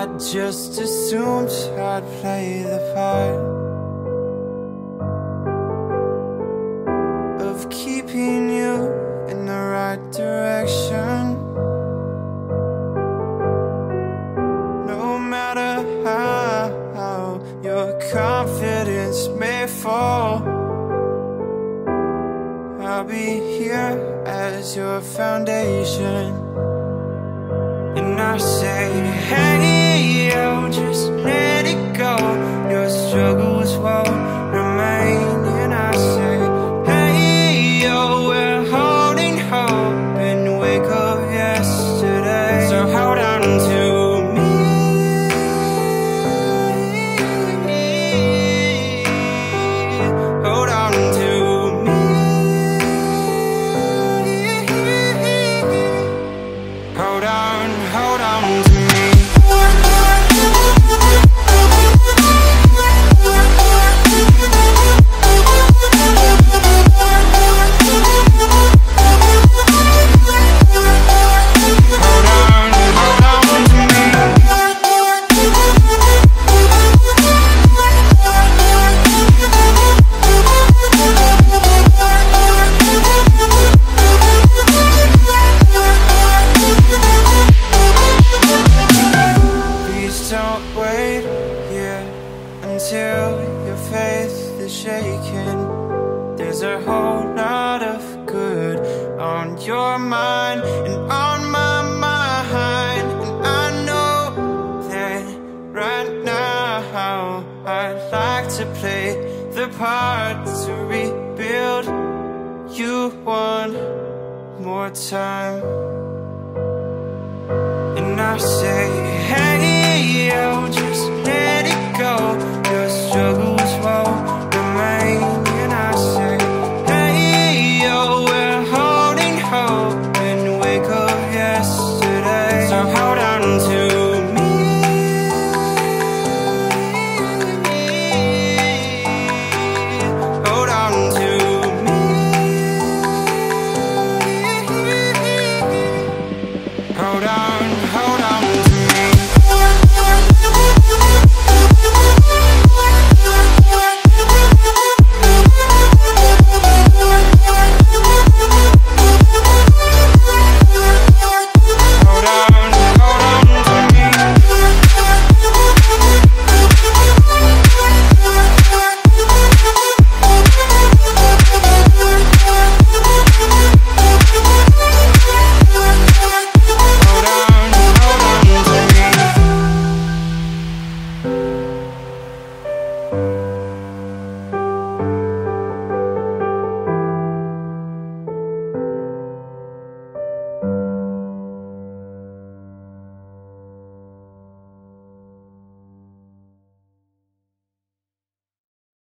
I just assumed I'd play the part of keeping you in the right direction. No matter how your confidence may fall, I'll be here as your foundation. And I say, hey, yo, just let it go. Your struggles won't remain. And I say, hey, yo, we're holding hope and wake up yesterday. So hold on to me. Hold on to me. Hold on to me. Don't wait here until your faith is shaken. There's a whole lot of good on your mind and on my mind. And I know that right now I'd like to play the part to rebuild you one more time. And I say,